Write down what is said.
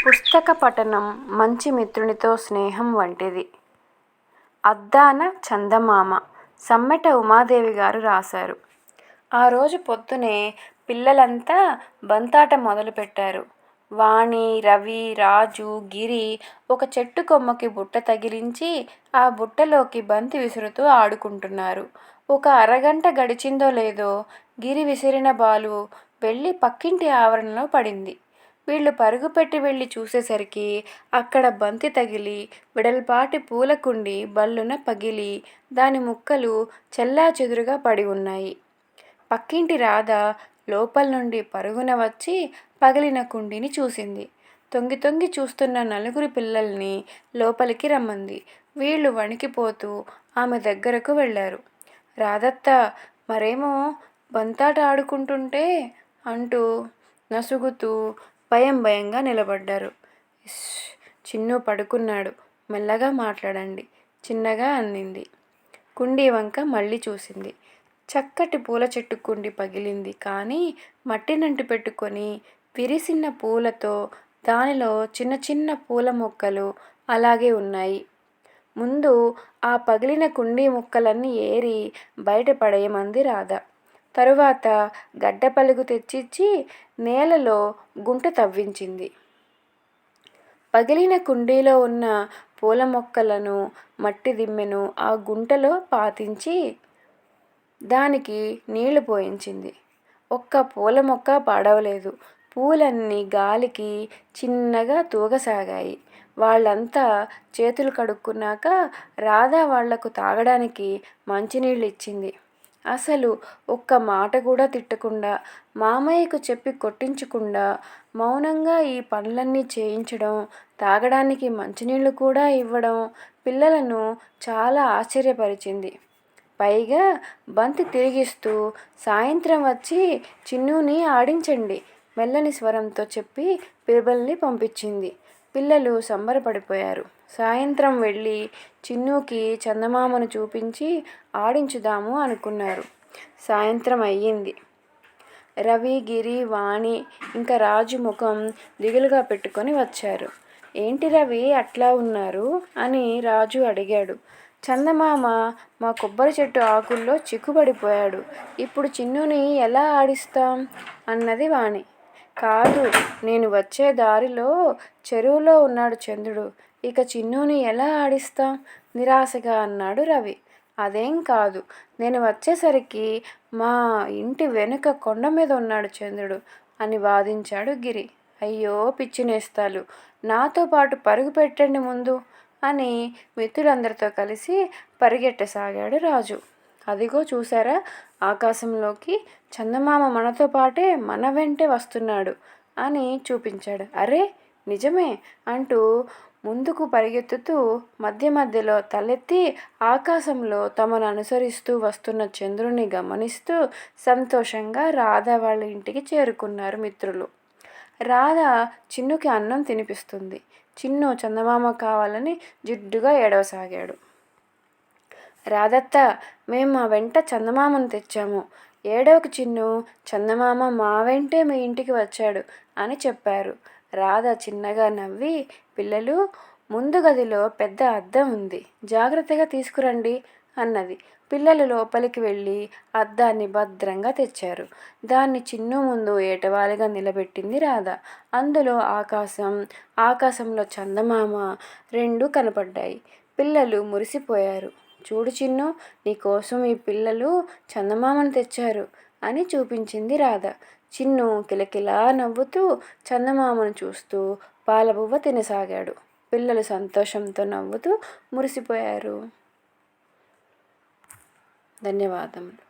పుస్తక పఠనం మంచి మిత్రునితో స్నేహం వంటిది. అద్దాన చందమామ సమ్మెట ఉమాదేవి గారు రాశారు. ఆ రోజు పొద్దునే పిల్లలంతా బంతాట మొదలుపెట్టారు. వాణి, రవి, రాజు, గిరి ఒక చెట్టు కొమ్మకి బుట్ట తగిలించి ఆ బుట్టలోకి బంతి విసురుతూ ఆడుకుంటున్నారు. ఒక అరగంట గడిచిందో లేదో గిరి విసిరిన బాలు వెళ్ళి పక్కింటి ఆవరణలో పడింది. వీళ్ళు పరుగుపెట్టి వెళ్ళి చూసేసరికి అక్కడ బంతి తగిలి వెడల్పాటి పూలకుండి బల్లున పగిలి దాని ముక్కలు చెల్లాచెదురుగా పడి ఉన్నాయి. పక్కింటి రాధ లోపల నుండి పరుగున వచ్చి పగిలిన కుండీని చూసింది. తొంగి తొంగి చూస్తున్న నలుగురు పిల్లల్ని లోపలికి రమ్మంది. వీళ్ళు వణికిపోతూ ఆమె దగ్గరకు వెళ్ళారు. రాధత్త మరేమో బంతాట ఆడుకుంటుంటే అంటూ నసుగుతూ భయం భయంగా నిలబడ్డారు. చిన్ను పడుకున్నాడు, మెల్లగా మాట్లాడండి చిన్నగా అందింది. కుండీ వంక మళ్ళీ చూసింది. చక్కటి పూల చెట్టు కుండి పగిలింది, కానీ మట్టినంటి పెట్టుకొని విరిసిన పూలతో దానిలో చిన్న చిన్న పూల మొక్కలు అలాగే ఉన్నాయి. ముందు ఆ పగిలిన కుండీ ముక్కలన్నీ ఏరి బయట పడేయమంది రాధ. తరువాత గడ్డ పలుగు తెచ్చిచ్చి నేలలో గుంట తవ్వించింది. పగిలిన కుండీలో ఉన్న పూల మొక్కలను మట్టి దిమ్మెను ఆ గుంటలో పాతించి దానికి నీళ్లు పోయించింది. ఒక్క పూల మొక్క పాడవలేదు. పూలన్నీ గాలికి చిన్నగా తూగసాగాయి. వాళ్ళంతా చేతులు కడుక్కున్నాక రాధ వాళ్లకు తాగడానికి మంచినీళ్ళు ఇచ్చింది. అసలు ఒక్క మాట కూడా తిట్టకుండా, మామయ్యకు చెప్పి కొట్టించకుండా మౌనంగా ఈ పనులన్నీ చేయించడం, తాగడానికి మంచినీళ్ళు కూడా ఇవ్వడం పిల్లలను చాలా ఆశ్చర్యపరిచింది. పైగా బంతి తిరిగిస్తూ సాయంత్రం వచ్చి చిన్నూని ఆడించండి మెల్లని స్వరంతో చెప్పి పిల్లల్ని పంపించింది. పిల్లలు సంబరపడిపోయారు. సాయంత్రం వెళ్ళి చిన్నూకి చందమామను చూపించి ఆడించుదాము అనుకున్నారు. సాయంత్రం అయ్యింది. రవి, గిరి, వాణి ఇంకా రాజు ముఖం దిగులుగా పెట్టుకొని వచ్చారు. ఏంటి రవి అట్లా ఉన్నారు అని రాజు అడిగాడు. చందమామ మా కొబ్బరి చెట్టు ఆకుల్లో చిక్కుపడిపోయాడు. ఇప్పుడు చిన్నుని ఎలా ఆడిస్తాం అన్నది వాణి. కాదు, నేను వచ్చే దారిలో చెరువులో ఉన్నాడు చంద్రుడు. ఇక చిన్నుని ఎలా ఆడిస్తాం నిరాశగా అన్నాడు రవి. అదేం కాదు, నేను వచ్చేసరికి మా ఇంటి వెనుక కొండ మీద ఉన్నాడు చంద్రుడు అని వాదించాడు గిరి. అయ్యో పిచ్చినేస్తాలు, నాతో పాటు పరుగు పెట్టండి ముందు అని మిత్రులందరితో కలిసి పరిగెట్టసాగాడు రాజు. అదిగో చూసారా, ఆకాశంలోకి చందమామ మనతో పాటే మన వెంటే వస్తున్నాడు అని చూపించాడు. అరే నిజమే అంటూ ముందుకు పరిగెత్తుతూ మధ్య మధ్యలో తలెత్తి ఆకాశంలో తమను అనుసరిస్తూ వస్తున్న చంద్రుని గమనిస్తూ సంతోషంగా రాధ వాళ్ళ ఇంటికి చేరుకున్నారు మిత్రులు. రాధ చిన్నుకి అన్నం తినిపిస్తుంది. చిన్ను చందమామ కావాలని జిడ్డుగా ఏడవసాగాడు. రాధత్త, మేము మా వెంట చందమామను తెచ్చాము. ఏడవకు చిన్ను, చందమామ మా వెంటే మీ ఇంటికి వచ్చాడు అని చెప్పారు. రాధ చిన్నగా నవ్వి, పిల్లలు, ముందు గదిలో పెద్ద అద్దం ఉంది, జాగ్రత్తగా తీసుకురండి అన్నది. పిల్లలు లోపలికి వెళ్ళి అద్దాన్ని భద్రంగా తెచ్చారు. దాన్ని చిన్ను ముందు ఏటవాలుగా నిలబెట్టింది రాధ. అందులో ఆకాశంలో చందమామ రెండూ కనపడ్డాయి. పిల్లలు మురిసిపోయారు. చూడు చిన్ను, నీకోసం ఈ పిల్లలు చందమామను తెచ్చారు అని చూపించింది రాధ. చిన్ను కిలకిలా నవ్వుతూ చందమామను చూస్తూ పాలబువ్వ తినసాగాడు. పిల్లలు సంతోషంతో నవ్వుతూ మురిసిపోయారు. ధన్యవాదములు.